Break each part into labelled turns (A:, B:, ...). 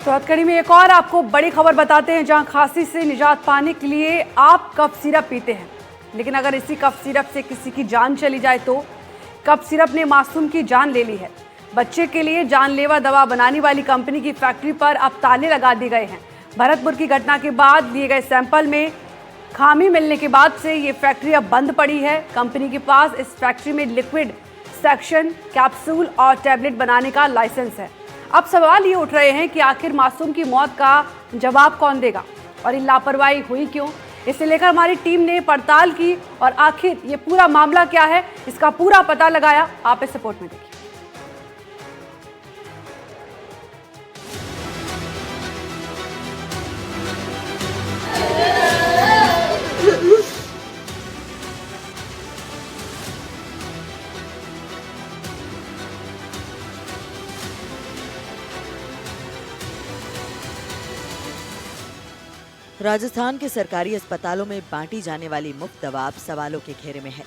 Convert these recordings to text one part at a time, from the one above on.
A: तो हथकड़ी में एक और आपको बड़ी खबर बताते हैं, जहां खांसी से निजात पाने के लिए आप कफ सिरप पीते हैं, लेकिन अगर इसी कफ सिरप से किसी की जान चली जाए तो कफ सिरप ने मासूम की जान ले ली है। बच्चे के लिए जानलेवा दवा बनाने वाली कंपनी की फैक्ट्री पर अब ताले लगा दिए गए हैं। भरतपुर की घटना के बाद लिए गए सैंपल में खामी मिलने के बाद से ये फैक्ट्री अब बंद पड़ी है। कंपनी के पास इस फैक्ट्री में लिक्विड सेक्शन, कैप्सूल और टैबलेट बनाने का लाइसेंस है। अब सवाल ये उठ रहे हैं कि आखिर मासूम की मौत का जवाब कौन देगा और ये लापरवाही हुई क्यों। इसे लेकर हमारी टीम ने पड़ताल की और आखिर ये पूरा मामला क्या है, इसका पूरा पता लगाया। आप इस रिपोर्ट में देखिए।
B: राजस्थान के सरकारी अस्पतालों में बांटी जाने वाली मुफ्त दवा अब सवालों के घेरे में है।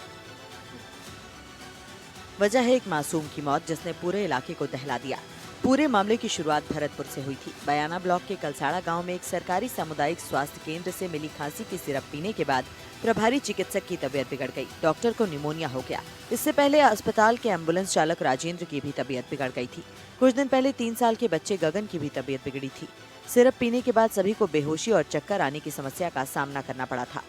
B: वजह है एक मासूम की मौत, जिसने पूरे इलाके को दहला दिया। पूरे मामले की शुरुआत भरतपुर से हुई थी। बयाना ब्लॉक के कलसाड़ा गांव में एक सरकारी सामुदायिक स्वास्थ्य केंद्र से मिली खांसी की सिरप पीने के बाद प्रभारी चिकित्सक की तबीयत बिगड़ गई। डॉक्टर को निमोनिया हो गया। इससे पहले अस्पताल के एम्बुलेंस चालक राजेंद्र की भी तबीयत बिगड़ गई थी। कुछ दिन पहले 3 साल के बच्चे गगन की भी तबीयत बिगड़ी थी। सिरप पीने के बाद सभी को बेहोशी और चक्कर आने की समस्या का सामना करना पड़ा था।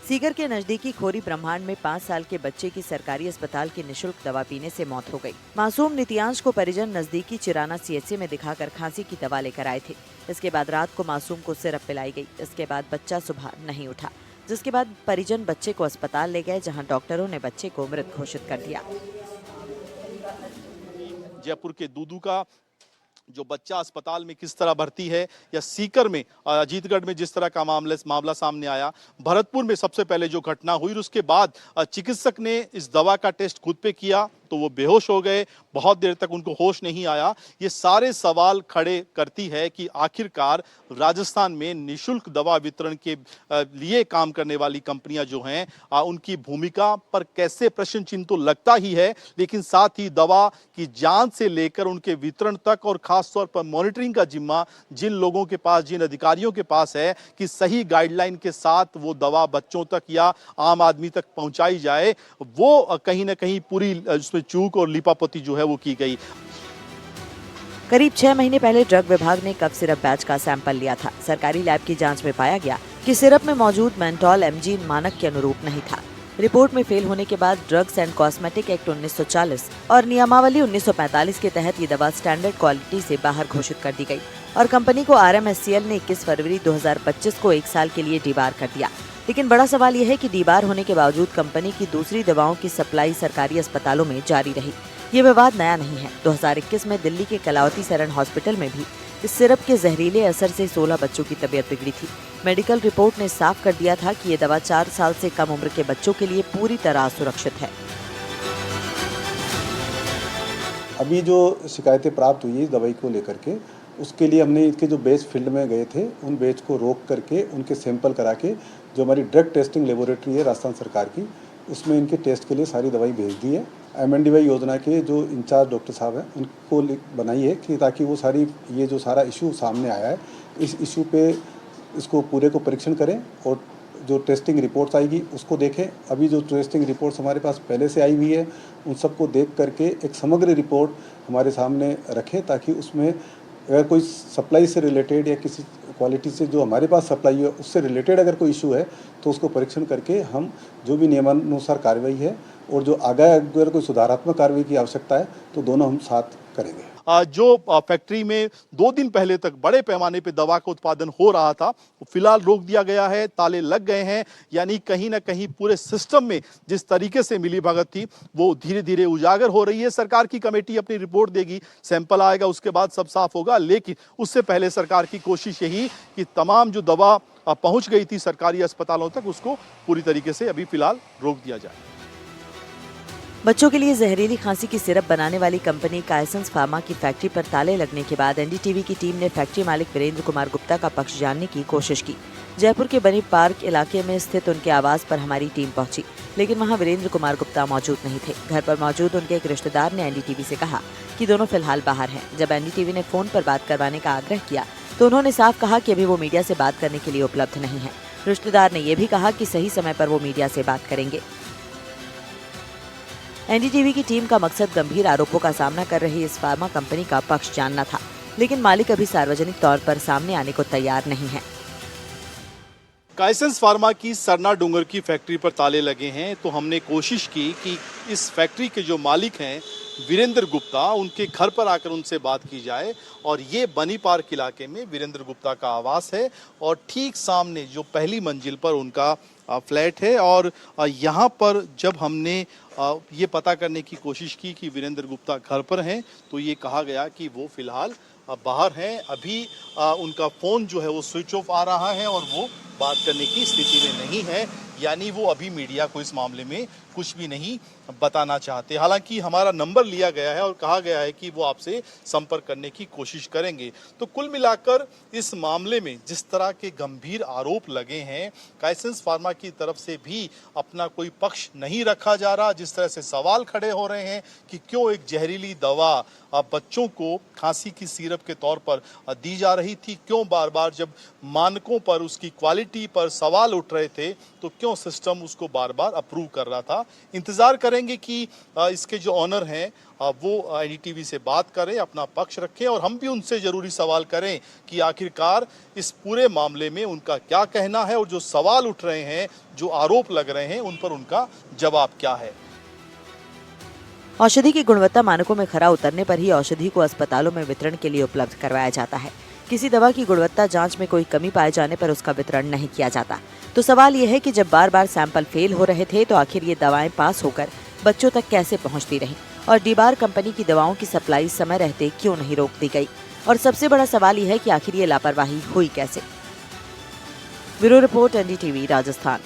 B: सीकर के नजदीकी खोरी ब्रह्मांड में 5 साल के बच्चे की सरकारी अस्पताल की निशुल्क दवा पीने से मौत हो गई। मासूम नित्यांश को परिजन नजदीकी चिराना सीएचसी में दिखाकर खांसी की दवा लेकर आए थे। इसके बाद रात को मासूम को सिरप पिलाई गई। इसके बाद बच्चा सुबह नहीं उठा, जिसके बाद परिजन बच्चे को अस्पताल ले गए, जहां डॉक्टरों ने बच्चे को मृत घोषित कर दिया।
C: जयपुर के दूदू का जो बच्चा अस्पताल में किस तरह भर्ती है, या सीकर में अजीतगढ़ में जिस तरह का मामला सामने आया, भरतपुर में सबसे पहले जो घटना हुई, उसके बाद चिकित्सक ने इस दवा का टेस्ट खुद पे किया तो वो बेहोश हो गए। बहुत देर तक उनको होश नहीं आया। ये सारे सवाल खड़े करती है कि आखिरकार राजस्थान में निशुल्क दवा वितरण के लिए काम करने वाली कंपनियां जो हैं, उनकी भूमिका पर कैसे प्रश्न चिन्ह तो लगता ही है, लेकिन साथ ही दवा की जांच से लेकर उनके वितरण तक और खासतौर पर मॉनिटरिंग का जिम्मा जिन लोगों के पास, जिन अधिकारियों के पास है कि सही गाइडलाइन के साथ वो दवा बच्चों तक या आम आदमी तक पहुंचाई जाए, वो कहीं ना कहीं पूरी चूक और लिपापोती जो है वो की गई।
B: करीब 6 महीने पहले ड्रग विभाग ने कफ सिरप बैच का सैंपल लिया था। सरकारी लैब की जांच में पाया गया कि सिरप में मौजूद मेंटॉल एमजी मानक के अनुरूप नहीं था। रिपोर्ट में फेल होने के बाद ड्रग्स एंड कॉस्मेटिक एक्ट 1940 और नियमावली 1945 के तहत ये दवा स्टैंडर्ड क्वालिटी से बाहर घोषित कर दी गई और कंपनी को RMSCL ने 21 फरवरी 2025 को 1 साल के लिए डीबार कर दिया। लेकिन बड़ा सवाल यह है कि डीबार होने के बावजूद कंपनी की दूसरी दवाओं की सप्लाई सरकारी अस्पतालों में जारी रही। ये विवाद नया नहीं है। 2021 में दिल्ली के कलावती सरन हॉस्पिटल में भी इस सिरप के जहरीले असर से 16 बच्चों की तबीयत बिगड़ी थी। मेडिकल रिपोर्ट ने साफ कर दिया था कि ये दवा 4 साल से कम उम्र के बच्चों के लिए पूरी तरह सुरक्षित है।
D: अभी जो शिकायतें प्राप्त हुई इस दवाई को लेकर के, उसके लिए हमने इनके जो बेच फील्ड में गए थे, उन बेच को रोक करके उनके सैंपल करा के जो हमारी ड्रग टेस्टिंग लेबोरेटरी है राजस्थान सरकार की, उसमें इनके टेस्ट के लिए सारी दवाई भेज दी है। MNDY योजना के जो इंचार्ज डॉक्टर साहब हैं, उनको बनाई है कि ताकि वो सारी ये जो सारा इशू सामने आया है, इस इशू पे इसको पूरे को परीक्षण करें और जो टेस्टिंग रिपोर्ट्स आएगी उसको देखें। अभी जो टेस्टिंग रिपोर्ट्स हमारे पास पहले से आई हुई है, उन सबको देख करके एक समग्र रिपोर्ट हमारे सामने रखें, ताकि उसमें अगर कोई सप्लाई से रिलेटेड या किसी क्वालिटी से जो हमारे पास सप्लाई है उससे रिलेटेड अगर कोई इशू है तो उसको परीक्षण करके हम जो भी नियमानुसार कार्रवाई है और जो आगे अगर कोई सुधारात्मक कार्रवाई की आवश्यकता है तो दोनों हम साथ करेंगे।
C: जो फैक्ट्री में 2 दिन पहले तक बड़े पैमाने पे दवा का उत्पादन हो रहा था, फिलहाल रोक दिया गया है, ताले लग गए हैं। यानी कहीं ना कहीं पूरे सिस्टम में जिस तरीके से मिलीभगत थी वो धीरे धीरे उजागर हो रही है। सरकार की कमेटी अपनी रिपोर्ट देगी, सैंपल आएगा, उसके बाद सब साफ होगा। लेकिन उससे पहले सरकार की कोशिश यही कि तमाम जो दवा पहुंच गई थी सरकारी अस्पतालों तक, उसको पूरी तरीके से अभी फिलहाल रोक दिया जाए।
B: बच्चों के लिए जहरीली खांसी की सिरप बनाने वाली कंपनी कायसेंस फार्मा की फैक्ट्री पर ताले लगने के बाद NDTV की टीम ने फैक्ट्री मालिक वीरेंद्र कुमार गुप्ता का पक्ष जानने की कोशिश की। जयपुर के बनी पार्क इलाके में स्थित उनके आवास पर हमारी टीम पहुंची, लेकिन वहां वीरेंद्र कुमार गुप्ता मौजूद नहीं थे। घर पर मौजूद उनके एक रिश्तेदार ने एनडीटीवी से कहा कि दोनों फिलहाल बाहर हैं। जब एनडीटीवी ने फोन पर बात करवाने का आग्रह किया तो उन्होंने साफ कहा कि अभी वो मीडिया से बात करने के लिए उपलब्ध नहीं है। रिश्तेदार ने यह भी कहा कि सही समय पर वो मीडिया से बात करेंगे। एनडीटीवी की टीम का मकसद गंभीर आरोपों का सामना कर रही इस फार्मा कंपनी का पक्ष जानना था, लेकिन मालिक अभी सार्वजनिक तौर पर सामने आने को तैयार नहीं है।
C: काइसेंस फार्मा की सरना डूंगर की फैक्ट्री पर ताले लगे हैं, तो हमने कोशिश की कि इस फैक्ट्री के जो मालिक हैं वीरेंद्र गुप्ता, उनके घर पर आकर उनसे बात की जाए। और ये बनी पार्क इलाके में वीरेंद्र गुप्ता का आवास है और ठीक सामने जो पहली मंजिल पर उनका फ्लैट है। और यहाँ पर जब हमने ये पता करने की कोशिश की कि वीरेंद्र गुप्ता घर पर हैं, तो ये कहा गया कि वो फिलहाल बाहर हैं। अभी उनका फ़ोन जो है वो स्विच ऑफ आ रहा है और वो बात करने की स्थिति में नहीं है, यानी वो अभी मीडिया को इस मामले में कुछ भी नहीं बताना चाहते। हालांकि हमारा नंबर लिया गया है और कहा गया है कि वो आपसे संपर्क करने की कोशिश करेंगे। तो कुल मिलाकर इस मामले में जिस तरह के गंभीर आरोप लगे हैं, काइसेंस फार्मा की तरफ से भी अपना कोई पक्ष नहीं रखा जा रहा। जिस तरह से सवाल खड़े हो रहे हैं कि क्यों एक जहरीली दवा बच्चों को खांसी की सिरप के तौर पर दी जा रही थी, क्यों बार बार जब मानकों पर, उसकी क्वालिटी पर सवाल उठ रहे थे, तो क्यों सिस्टम उसको बार बार अप्रूव कर रहा था। इंतज़ार करेंगे कि इसके जो ऑनर हैं वो एनडीटीवी से बात करें, अपना पक्ष रखें और हम भी उनसे ज़रूरी सवाल करें कि आखिरकार इस पूरे मामले में उनका क्या कहना है और जो सवाल उठ रहे हैं, जो आरोप लग रहे हैं, उन पर उनका जवाब क्या है।
B: औषधि की गुणवत्ता मानकों में खरा उतरने पर ही औषधि को अस्पतालों में वितरण के लिए उपलब्ध करवाया जाता है। किसी दवा की गुणवत्ता जांच में कोई कमी पाए जाने पर उसका वितरण नहीं किया जाता। तो सवाल यह है कि जब बार बार सैंपल फेल हो रहे थे तो आखिर ये दवाएं पास होकर बच्चों तक कैसे पहुंचती रहीं और डीबार कंपनी की दवाओं की सप्लाई समय रहते क्यों नहीं रोक दी गई। और सबसे बड़ा सवाल यह है कि आखिर ये लापरवाही हुई कैसे। Bureau report, NDTV, Rajasthan.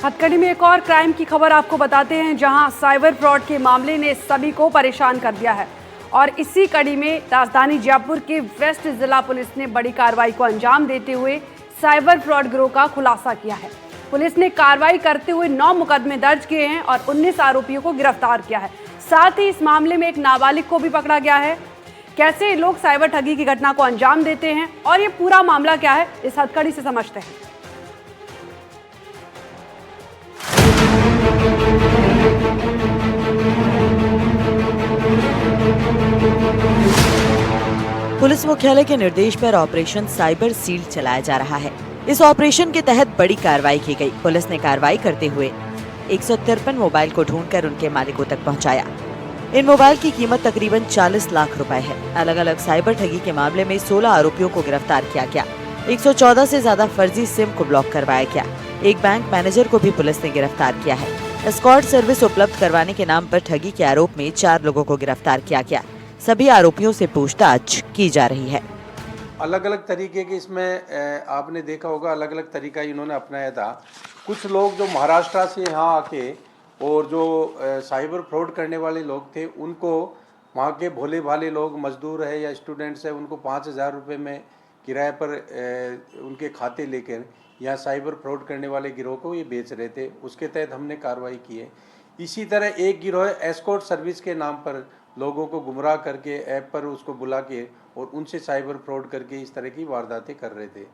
A: हथकड़ी में एक और क्राइम की खबर आपको बताते हैं, जहां साइबर फ्रॉड के मामले ने सभी को परेशान कर दिया है। और इसी कड़ी में राजधानी जयपुर के वेस्ट जिला पुलिस ने बड़ी कार्रवाई को अंजाम देते हुए साइबर फ्रॉड गिरोह का खुलासा किया है। पुलिस ने कार्रवाई करते हुए 9 मुकदमे दर्ज किए हैं और 19 आरोपियों को गिरफ्तार किया है। साथ ही इस मामले में एक नाबालिग को भी पकड़ा गया है। कैसे लोग साइबर ठगी की घटना को अंजाम देते हैं और ये पूरा मामला क्या है, इस हथकड़ी से समझते हैं।
B: पुलिस मुख्यालय के निर्देश पर ऑपरेशन साइबर सील चलाया जा रहा है। इस ऑपरेशन के तहत बड़ी कार्रवाई की गई। पुलिस ने कार्रवाई करते हुए 153 मोबाइल को ढूंढकर उनके मालिकों तक पहुंचाया। इन मोबाइल की कीमत तकरीबन 40 लाख रुपए है। अलग अलग साइबर ठगी के मामले में 16 आरोपियों को गिरफ्तार किया गया। 114 से ज्यादा फर्जी सिम को ब्लॉक करवाया गया। एक बैंक मैनेजर को भी पुलिस ने गिरफ्तार किया है। एस्कॉर्ट सर्विस उपलब्ध करवाने के नाम पर ठगी के आरोप में 4 लोगों को गिरफ्तार किया गया। सभी आरोपियों से पूछताछ की जा रही है।
E: अलग अलग तरीके के इसमें आपने देखा होगा, अलग अलग तरीका इन्होंने अपनाया था। कुछ लोग जो महाराष्ट्र से यहाँ आके और जो साइबर फ्रॉड करने वाले लोग थे, उनको वहाँ के भोले भाले लोग, मजदूर है या स्टूडेंट्स है, उनको 5,000 रुपये में किराए पर उनके खाते लेकर यहाँ साइबर फ्रॉड करने वाले गिरोह को ये बेच रहे थे। उसके तहत हमने कार्रवाई की है। इसी तरह एक गिरोह एस्कॉर्ट सर्विस के नाम पर लोगों को गुमराह करके ऐप पर उसको बुला के और उनसे साइबर फ्रॉड करके इस तरह की वारदातें कर रहे थे।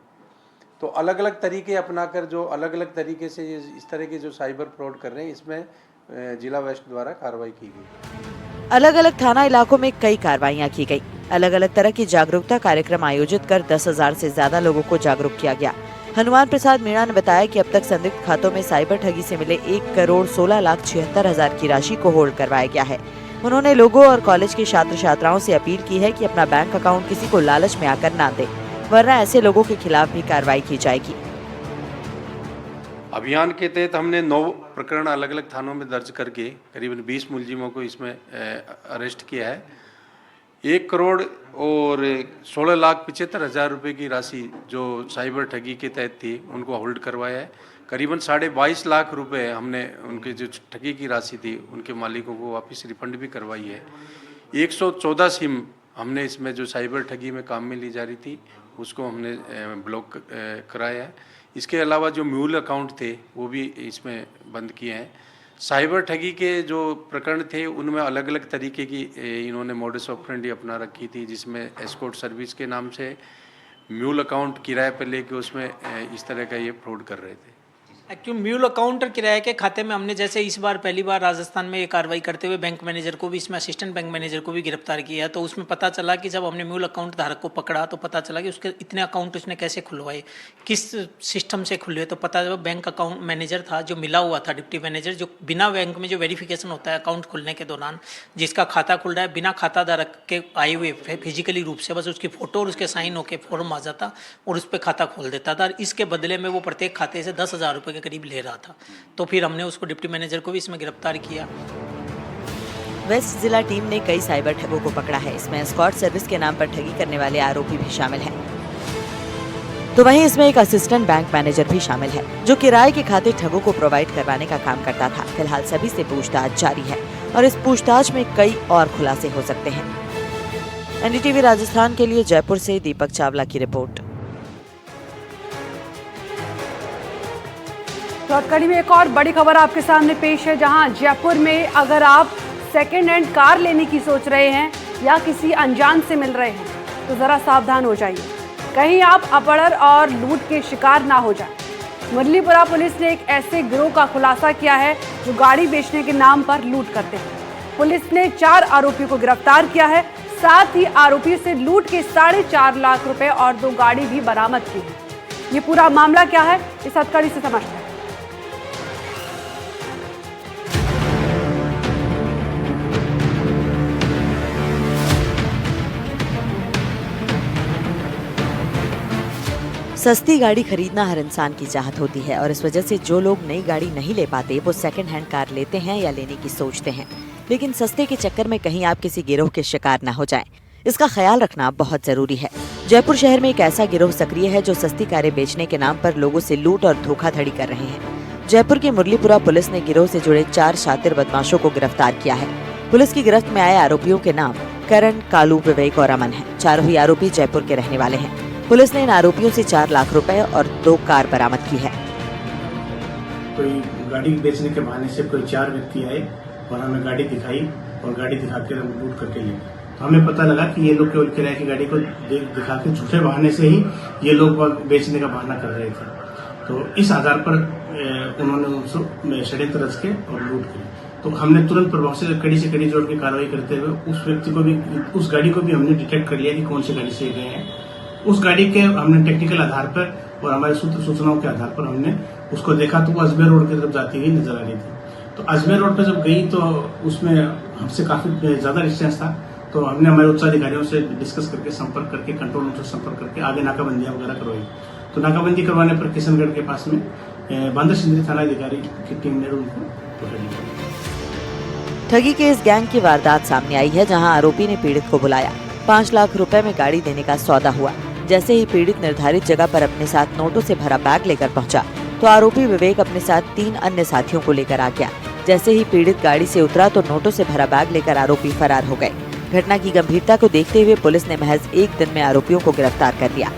E: तो अलग अलग तरीके अपनाकर जो अलग अलग तरीके से इस तरह के जो साइबर फ्रॉड कर रहे हैं, इसमें जिला वेस्ट द्वारा कार्रवाई की गई।
B: अलग अलग थाना इलाकों में कई कार्रवाइयां की गई। अलग अलग तरह की जागरूकता कार्यक्रम आयोजित कर 10,000 से ज्यादा लोगों को जागरूक किया गया। हनुमान प्रसाद मीणा ने बताया कि अब तक संदिग्ध खातों में साइबर ठगी से मिले 1,16,76,000 की राशि को होल्ड करवाया गया है। उन्होंने लोगों और कॉलेज के छात्र छात्राओं से अपील की है कि अपना बैंक अकाउंट किसी को लालच में आकर ना दे, वरना ऐसे लोगों के खिलाफ भी कार्रवाई की जाएगी।
E: अभियान के तहत हमने 9 प्रकरण अलग अलग थानों में दर्ज करके करीबन 20 मुलजिमों को इसमें अरेस्ट किया है। 1 करोड़ और 16,75,000 रुपये की राशि जो साइबर ठगी के तहत थी, उनको होल्ड करवाया है। करीबन 22.5 लाख रुपए हमने उनके जो ठगी की राशि थी उनके मालिकों को वापस रिफंड भी करवाई है। 114 सिम हमने इसमें जो साइबर ठगी में काम में ली जा रही थी उसको हमने ब्लॉक कराया है। इसके अलावा जो म्यूल अकाउंट थे वो भी इसमें बंद किए हैं। साइबर ठगी के जो प्रकरण थे उनमें अलग अलग तरीके की इन्होंने मोडस ऑपरेंडी अपना रखी थी, जिसमें एस्कॉर्ट सर्विस के नाम से म्यूल अकाउंट किराए पर लेके उसमें इस तरह का ये फ्रॉड कर रहे थे।
F: एक्चुअली म्यूल अकाउंट और किराए के खाते में हमने जैसे इस बार पहली बार राजस्थान में ये कार्रवाई करते हुए बैंक मैनेजर को भी, इसमें असिस्टेंट बैंक मैनेजर को भी गिरफ्तार किया है। तो उसमें पता चला कि जब हमने म्यूल अकाउंट धारक को पकड़ा तो पता चला कि उसके इतने अकाउंट उसने कैसे खुलवाए, किस सिस्टम से खुलवाए। तो पता चला बैंक अकाउंट मैनेजर था जो मिला हुआ था, डिप्टी मैनेजर, जो बिना बैंक में जो वेरिफिकेशन होता है अकाउंट खुलने के दौरान, जिसका खाता खुल रहा है बिना खाता धारक के आए हुए फिजिकली रूप से, बस उसकी फोटो और उसके साइन होकर फॉर्म आ जाता और उस पर खाता खोल देता था। इसके बदले में वो प्रत्येक खाते से 10,000 रुपये के करीब ले रहा था। तो फिर हमने उसको डिप्टी मैनेजर को भी इसमें गिरफ्तार किया।
B: वेस्ट जिला टीम ने कई साइबर ठगों को पकड़ा है। इसमें एस्कॉर्ट सर्विस के नाम पर ठगी करने वाले आरोपी भी शामिल हैं। तो वहीं इसमें एक असिस्टेंट बैंक मैनेजर भी शामिल है जो किराए के खाते ठगों को प्रोवाइड करवाने का काम करता था। फिलहाल सभी से पूछताछ जारी है और इस पूछताछ में कई और खुलासे हो सकते हैं। एनडीटीवी राजस्थान के लिए जयपुर से दीपक चावला की रिपोर्ट।
A: तो हथकड़ी में एक और बड़ी खबर आपके सामने पेश है, जहां जयपुर में अगर आप सेकेंड हैंड कार लेने की सोच रहे हैं या किसी अनजान से मिल रहे हैं तो ज़रा सावधान हो जाइए, कहीं आप अपहरण और लूट के शिकार ना हो जाएं। मुरलीपुरा पुलिस ने एक ऐसे गिरोह का खुलासा किया है जो गाड़ी बेचने के नाम पर लूट करते हैं। पुलिस ने 4 आरोपियों को गिरफ्तार किया है, साथ ही आरोपियों से लूट के 4.5 लाख रुपए और 2 गाड़ी भी बरामद की है। ये पूरा मामला क्या है, इस हथकड़ी से समझते हैं।
B: सस्ती गाड़ी खरीदना हर इंसान की चाहत होती है और इस वजह से जो लोग नई गाड़ी नहीं ले पाते वो सेकंड हैंड कार लेते हैं या लेने की सोचते हैं। लेकिन सस्ते के चक्कर में कहीं आप किसी गिरोह के शिकार न हो जाएं, इसका ख्याल रखना बहुत जरूरी है। जयपुर शहर में एक ऐसा गिरोह सक्रिय है जो सस्ती कारें बेचने के नाम पर लोगों से लूट और धोखाधड़ी कर रहे हैं। जयपुर की मुरलीपुरा पुलिस ने गिरोह से जुड़े 4 शातिर बदमाशों को गिरफ्तार किया है। पुलिस की गिरफ्त में आए आरोपियों के नाम करण, कालू, विवेक और अमन है। चारों ही आरोपी जयपुर के रहने वाले हैं। पुलिस ने इन आरोपियों से 4 लाख रुपए और 2 कार बरामद की है।
G: कोई गाड़ी बेचने के बहाने से कोई 4 व्यक्ति आए और हमें गाड़ी दिखाई और गाड़ी दिखा के हम लूट करके ले गए। तो हमें पता लगा कि ये लोग केवल किराए की गाड़ी को दिखा के झूठे बहाने से ही ये लोग बेचने का बहाना कर रहे थे। तो इस आधार पर उन्होंने उनसे षड्यंत्र रच के और लूट की। तो हमने तुरंत प्रभाव से कड़ी जोड़ की कार्रवाई करते हुए उस व्यक्ति को भी, उस गाड़ी को भी हमने डिटेक्ट कर लिया कि कौन सी गाड़ी से गए हैं। उस गाड़ी के हमने टेक्निकल आधार पर और हमारे सूचनाओं के आधार पर हमने उसको देखा तो वो अजमेर रोड की तरफ जाती हुई नजर आ रही थी। तो अजमेर रोड पर जब गई तो उसमें हमसे काफी ज्यादा डिस्टेंस था। तो हमने हमारे उच्चाधिकारियों से डिस्कस करके, संपर्क करके, कंट्रोल रूम से संपर्क करके आगे नाकाबंदियां वगैरह करवाई। तो नाकाबंदी करवाने पर किशनगढ़ के पास में बांदा सिंदरी थाना अधिकारी की टीम ने उनको पकड़ लिया।
B: ठगी के इस गैंग की वारदात सामने आई है, जहां आरोपी ने पीड़ित को बुलाया। 5 लाख रुपए में गाड़ी देने का सौदा हुआ। जैसे ही पीड़ित निर्धारित जगह पर अपने साथ नोटों से भरा बैग लेकर पहुंचा तो आरोपी विवेक अपने साथ 3 अन्य साथियों को लेकर आ गया। जैसे ही पीड़ित गाड़ी से उतरा तो नोटों से भरा बैग लेकर आरोपी फरार हो गए। घटना की गंभीरता को देखते हुए पुलिस ने महज 1 दिन में आरोपियों को गिरफ्तार कर लिया।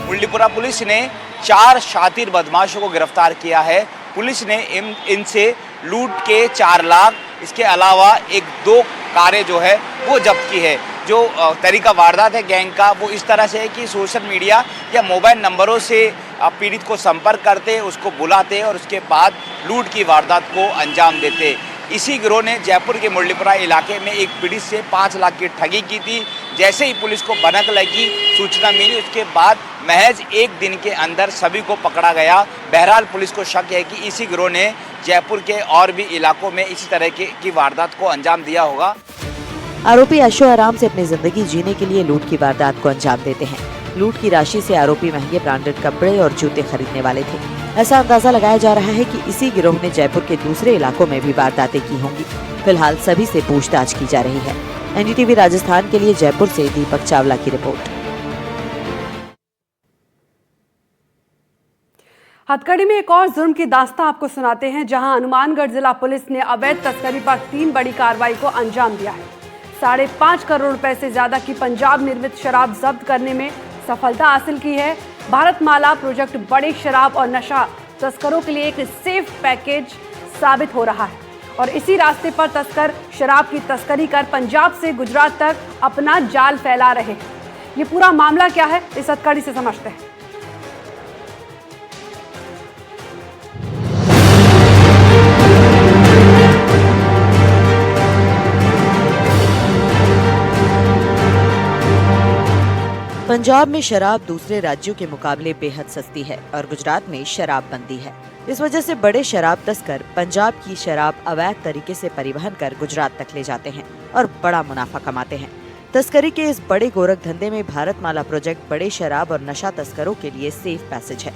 H: मुरलीपुरा पुलिस ने 4 शातिर बदमाशों को गिरफ्तार किया है। पुलिस ने इनसे लूट के 4 लाख, इसके अलावा 1-2 कारें जो है वो जब्त की है। जो तरीका वारदात है गैंग का वो इस तरह से है कि सोशल मीडिया या मोबाइल नंबरों से पीड़ित को संपर्क करते, उसको बुलाते और उसके बाद लूट की वारदात को अंजाम देते। इसी गिरोह ने जयपुर के मुरलीपुरा इलाके में एक पीड़ित से 5 लाख की ठगी की थी। जैसे ही पुलिस को भनक लगी, सूचना मिली, उसके बाद महज 1 दिन के अंदर सभी को पकड़ा गया। बहरहाल पुलिस को शक है कि इसी गिरोह ने जयपुर के और भी इलाकों में इसी तरह की वारदात को अंजाम दिया होगा।
B: आरोपी ऐशो आराम से अपनी जिंदगी जीने के लिए लूट की वारदात को अंजाम देते हैं। लूट की राशि से आरोपी महंगे ब्रांडेड कपड़े और जूते खरीदने वाले थे। ऐसा अंदाजा लगाया जा रहा है कि इसी गिरोह ने जयपुर के दूसरे इलाकों में भी वारदातें की होंगी। फिलहाल सभी से पूछताछ की जा रही है। एनडीटीवी राजस्थान के लिए जयपुर से दीपक चावला की रिपोर्ट।
A: हथकड़ी में एक और जुर्म की दास्तां आपको सुनाते हैं, जहां हनुमानगढ़ जिला पुलिस ने अवैध तस्करी पर 3 बड़ी कार्रवाई को अंजाम दिया है। 5.5 करोड़ रुपए से ज्यादा की पंजाब निर्मित शराब जब्त करने में सफलता हासिल की है। भारतमाला प्रोजेक्ट बड़े शराब और नशा तस्करों के लिए एक सेफ पैकेज साबित हो रहा है और इसी रास्ते पर तस्कर शराब की तस्करी कर पंजाब से गुजरात तक अपना जाल फैला रहे हैं। ये पूरा मामला क्या है, इस हथकड़ी से समझते हैं।
B: पंजाब में शराब दूसरे राज्यों के मुकाबले बेहद सस्ती है और गुजरात में शराब बंदी है। इस वजह से बड़े शराब तस्कर पंजाब की शराब अवैध तरीके से परिवहन कर गुजरात तक ले जाते हैं और बड़ा मुनाफा कमाते हैं। तस्करी के इस बड़े गोरख धंधे में भारतमाला प्रोजेक्ट बड़े शराब और नशा तस्करों के लिए सेफ पैसेज है।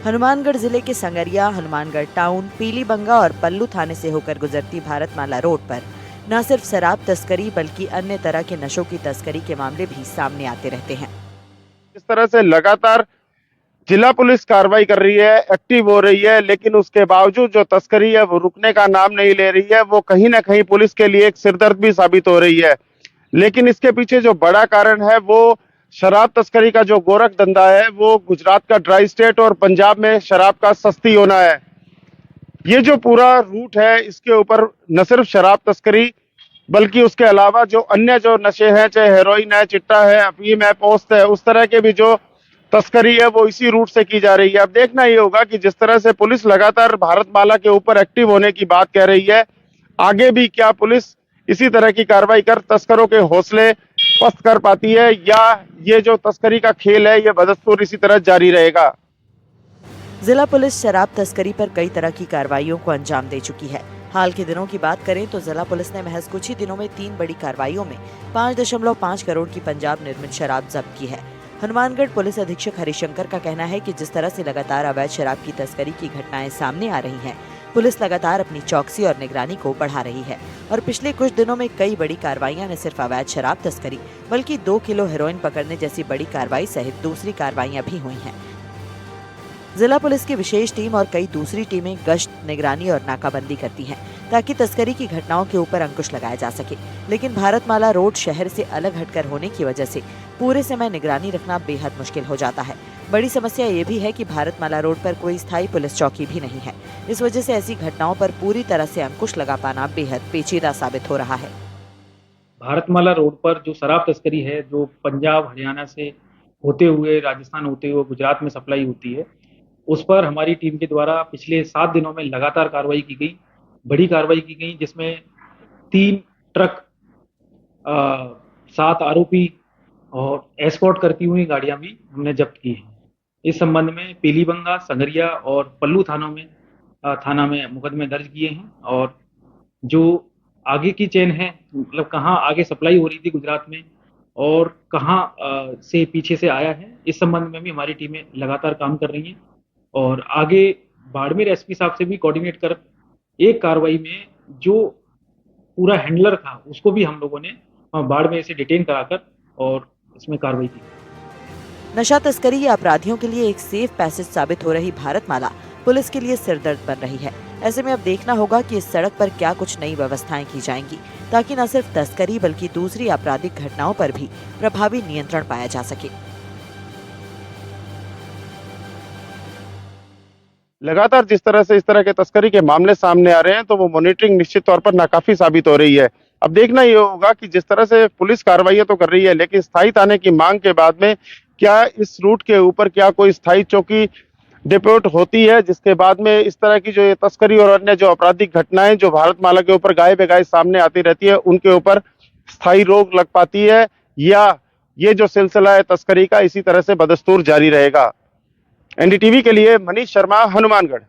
B: हनुमानगढ़ जिले के संगरिया, हनुमानगढ़ टाउन, पीलीबंगा और पल्लू थाने से होकर गुजरती भारतमाला रोड पर न सिर्फ शराब तस्करी बल्कि अन्य तरह के नशों की तस्करी के मामले भी सामने आते रहते हैं।
I: इस तरह से लगातार जिला पुलिस कार्रवाई कर रही है, एक्टिव हो रही है, लेकिन उसके बावजूद जो तस्करी है वो रुकने का नाम नहीं ले रही है। वो कहीं ना कहीं पुलिस के लिए एक सिरदर्द भी साबित हो रही है। लेकिन इसके पीछे जो बड़ा कारण है वो शराब तस्करी का जो गोरख धंधा है, वो गुजरात का ड्राई स्टेट और पंजाब में शराब का सस्ती होना है। ये जो पूरा रूट है, इसके ऊपर न सिर्फ शराब तस्करी बल्कि उसके अलावा जो अन्य जो नशे हैं, चाहे हेरोइन है, चिट्टा है, अफीम है, पोस्त है, उस तरह के भी जो तस्करी है वो इसी रूट से की जा रही है। अब देखना ये होगा कि जिस तरह से पुलिस लगातार भारतमाला के ऊपर एक्टिव होने की बात कह रही है, आगे भी क्या पुलिस इसी तरह की कार्रवाई कर तस्करों के हौसले पस्त कर पाती है या ये जो तस्करी का खेल है ये बदस्तूर इसी तरह जारी रहेगा।
B: जिला पुलिस शराब तस्करी पर कई तरह की कार्रवाइयों को अंजाम दे चुकी है। हाल के दिनों की बात करें तो जिला पुलिस ने महज कुछ ही दिनों में 3 बड़ी कार्रवाइयों में 5.5 करोड़ की पंजाब निर्मित शराब जब्त की है। हनुमानगढ़ पुलिस अधीक्षक हरिशंकर का कहना है कि जिस तरह से लगातार अवैध शराब की तस्करी की घटनाएं सामने आ रही हैं, पुलिस लगातार अपनी चौकसी और निगरानी को बढ़ा रही है और पिछले कुछ दिनों में कई बड़ी कार्रवाइयां न सिर्फ अवैध शराब तस्करी बल्कि 2 किलो हेरोइन पकड़ने जैसी बड़ी कार्रवाई सहित दूसरी कार्रवाइयां भी हुई हैं। जिला पुलिस की विशेष टीम और कई दूसरी टीमें गश्त, निगरानी और नाकाबंदी करती हैं ताकि तस्करी की घटनाओं के ऊपर अंकुश लगाया जा सके। लेकिन भारतमाला रोड शहर से अलग हटकर होने की वजह से पूरे समय निगरानी रखना बेहद मुश्किल हो जाता है। बड़ी समस्या ये भी है कि भारतमाला रोड पर कोई स्थायी पुलिस चौकी भी नहीं है। इस वजह से ऐसी घटनाओं पर पूरी तरह से अंकुश लगा पाना बेहद पेचीदा साबित हो रहा है।
J: भारतमाला रोड पर जो शराब तस्करी है, जो पंजाब हरियाणा से होते हुए राजस्थान होते हुए गुजरात में सप्लाई होती है, उस पर हमारी टीम के द्वारा पिछले 7 दिनों में लगातार कार्रवाई की गई, बड़ी कार्रवाई की गई, जिसमें 3 ट्रक, 7 आरोपी और एस्कॉर्ट करती हुई गाड़ियां भी हमने जब्त की हैं। इस संबंध में पीलीबंगा, संगरिया और पल्लू थाना में मुकदमे दर्ज किए हैं और जो आगे की चेन है, मतलब कहाँ आगे सप्लाई हो रही थी गुजरात में और कहाँ से पीछे से आया है, इस संबंध में भी हमारी टीमें लगातार काम कर रही हैं और आगे बाड़मेर एसपी साहब से भी कोऑर्डिनेट कर एक कार्रवाई में जो पूरा हैंडलर था उसको भी हम लोगों ने बाड़मेर से डिटेन कराकर और इसमें कार्रवाई की।
B: नशा तस्करी या अपराधियों के लिए एक सेफ पैसेज साबित हो रही भारतमाला पुलिस के लिए सिरदर्द बन रही है। ऐसे में अब देखना होगा कि इस सड़क पर क्या कुछ नई व्यवस्थाएं की जाएंगी ताकि न सिर्फ तस्करी बल्कि दूसरी आपराधिक घटनाओं पर भी प्रभावी नियंत्रण पाया जा सके।
I: लगातार जिस तरह से इस तरह के तस्करी के मामले सामने आ रहे हैं तो वो मॉनिटरिंग निश्चित तौर पर नाकाफी साबित हो रही है। अब देखना ये होगा कि जिस तरह से पुलिस कार्रवाइयां तो कर रही है, लेकिन स्थायी थाने की मांग के बाद में क्या इस रूट के ऊपर क्या कोई स्थायी चौकी डिप्यूट होती है, जिसके बाद में इस तरह की जो ये तस्करी और अन्य जो आपराधिक घटनाएं जो भारतमाला के ऊपर गाये बेगाये सामने आती रहती है उनके ऊपर स्थायी रोक लग पाती है, या ये जो सिलसिला है तस्करी का इसी तरह से बदस्तूर जारी रहेगा। एनडीटीवी के लिए मनीष शर्मा, हनुमानगढ़।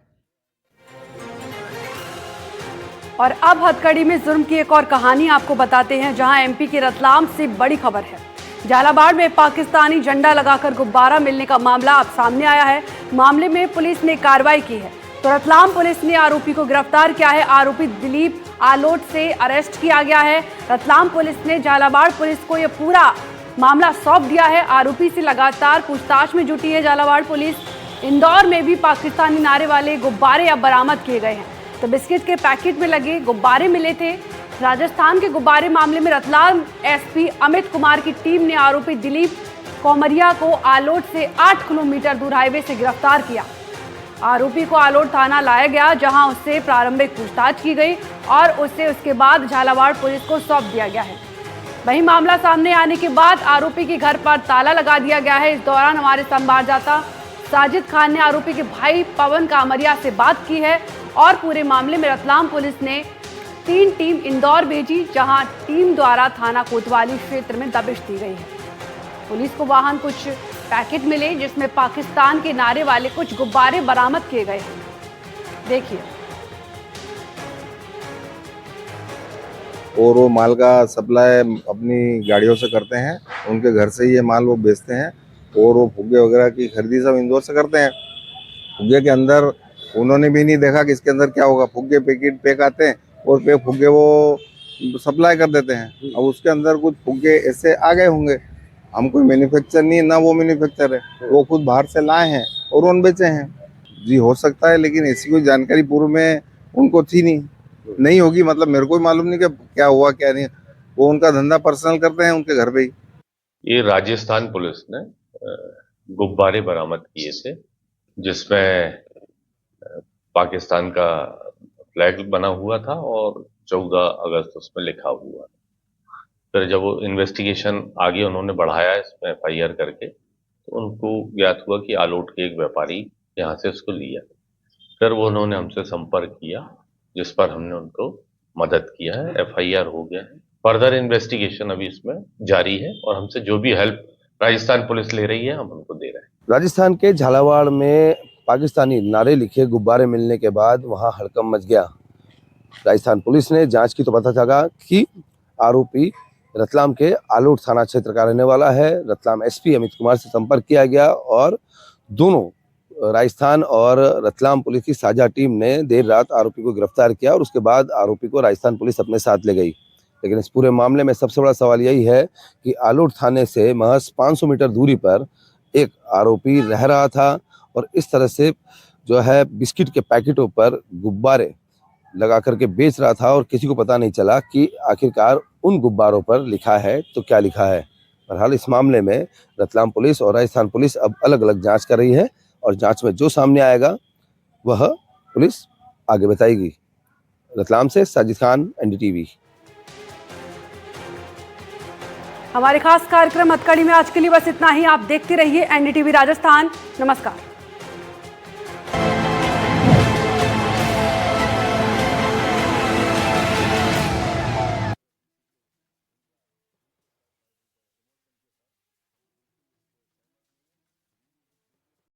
A: और अब हथकड़ी में जुर्म की एक और कहानी आपको बताते हैं, जहां एमपी के रतलाम से बड़ी खबर है। झालावाड़ में पाकिस्तानी झंडा लगाकर गुब्बारा मिलने का मामला अब सामने आया है। मामले में पुलिस ने कार्रवाई की है तो रतलाम पुलिस ने आरोपी को गिरफ्तार किया है। आरोपी दिलीप आलोट से अरेस्ट किया गया है। रतलाम पुलिस ने झालावाड़ पुलिस को यह पूरा मामला सौंप दिया है। आरोपी से लगातार पूछताछ में जुटी है झालावाड़ पुलिस। इंदौर में भी पाकिस्तानी नारे वाले गुब्बारे अब बरामद किए गए हैं। तो बिस्किट के पैकेट में लगे गुब्बारे मिले थे राजस्थान के गुब्बारे मामले में रतलाम एसपी अमित कुमार की टीम ने आरोपी दिलीप कोमरिया को आलोट से 8 किलोमीटर दूर हाईवे से गिरफ्तार किया। आरोपी को आलोट थाना लाया गया, जहां उससे प्रारंभिक पूछताछ की गई और उसे उसके बाद झालावाड़ पुलिस को सौंप दिया गया है। वहीं मामला सामने आने के बाद आरोपी के घर पर ताला लगा दिया गया है। इस दौरान हमारे संवाददाता साजिद खान ने आरोपी के भाई पवन कामरिया से बात की है और पूरे मामले में रतलाम पुलिस ने 3 टीम इंदौर भेजी, जहां टीम द्वारा थाना कोतवाली क्षेत्र में दबिश दी गई है। पुलिस को वाहन कुछ पैकेट मिले, जिसमें पाकिस्तान के नारे वाले कुछ गुब्बारे बरामद किए गए हैं। देखिए।
K: और वो माल का सप्लाई अपनी गाड़ियों से करते हैं, उनके घर से ये माल वो बेचते हैं और वो फुग्गे वगैरह की खरीदी सब इंदौर से करते हैं। फुग्गे के अंदर उन्होंने भी नहीं देखा कि इसके अंदर क्या होगा, फुग्गे पैकेट पैक आते हैं और फुग्गे वो सप्लाई कर देते हैं। अब उसके अंदर कुछ फुग्गे ऐसे आ गए होंगे, हम कोई मैन्युफैक्चर नहीं है ना वो मैन्युफैक्चर है, वो खुद बाहर से लाए हैं और उन बेचे हैं। जी हो सकता है, लेकिन ऐसी कोई जानकारी पूर्व में उनको थी नहीं होगी, मतलब मेरे को भी मालूम नहीं कि क्या हुआ क्या नहीं। वो उनका धंधा पर्सनल करते हैं उनके घर पे ही।
L: ये राजस्थान पुलिस ने गुब्बारे बरामद किए थे, जिसमें पाकिस्तान का फ्लैग बना हुआ था और 14 अगस्त उसमें लिखा हुआ। फिर जब वो इन्वेस्टिगेशन आगे उन्होंने बढ़ाया इसमें FIR करके, तो उनको ज्ञात हुआ कि आलोट के एक व्यापारी यहाँ से उसको लिया। फिर वो उन्होंने हमसे संपर्क किया, जिस पर हमने उनको मदद किया है। FIR हो गया है। फर्दर इन्वेस्टिगेशन अभी इसमें जारी है और हमसे जो भी हेल्प राजस्थान पुलिस ले रही है हम उनको दे रहे हैं।
M: राजस्थान के झालावाड़ में पाकिस्तानी नारे लिखे गुब्बारे मिलने के बाद वहां हड़कंप मच गया। राजस्थान पुलिस ने जांच की तो पता चला कि आरोपी रतलाम के आलोट थाना क्षेत्र का रहने वाला है। रतलाम SP अमित कुमार से संपर्क किया गया और दोनों राजस्थान और रतलाम पुलिस की साझा टीम ने देर रात आरोपी को गिरफ्तार किया और उसके बाद आरोपी को राजस्थान पुलिस अपने साथ ले गई। लेकिन इस पूरे मामले में सबसे बड़ा सवाल यही है कि आलोट थाने से महज 500 मीटर दूरी पर एक आरोपी रह रहा था और इस तरह से जो है बिस्किट के पैकेटों पर गुब्बारे लगा करके बेच रहा था और किसी को पता नहीं चला कि आखिरकार उन गुब्बारों पर लिखा है तो क्या लिखा है। बहरहाल इस मामले में रतलाम पुलिस और राजस्थान पुलिस अब अलग अलग जांच कर रही है और जांच में जो सामने आएगा वह पुलिस आगे बताएगी। रतलाम से साजिद खान, NDTV।
A: हमारे खास कार्यक्रम हथकड़ी में आज के लिए बस इतना ही। आप देखते रहिए NDTV राजस्थान। नमस्कार।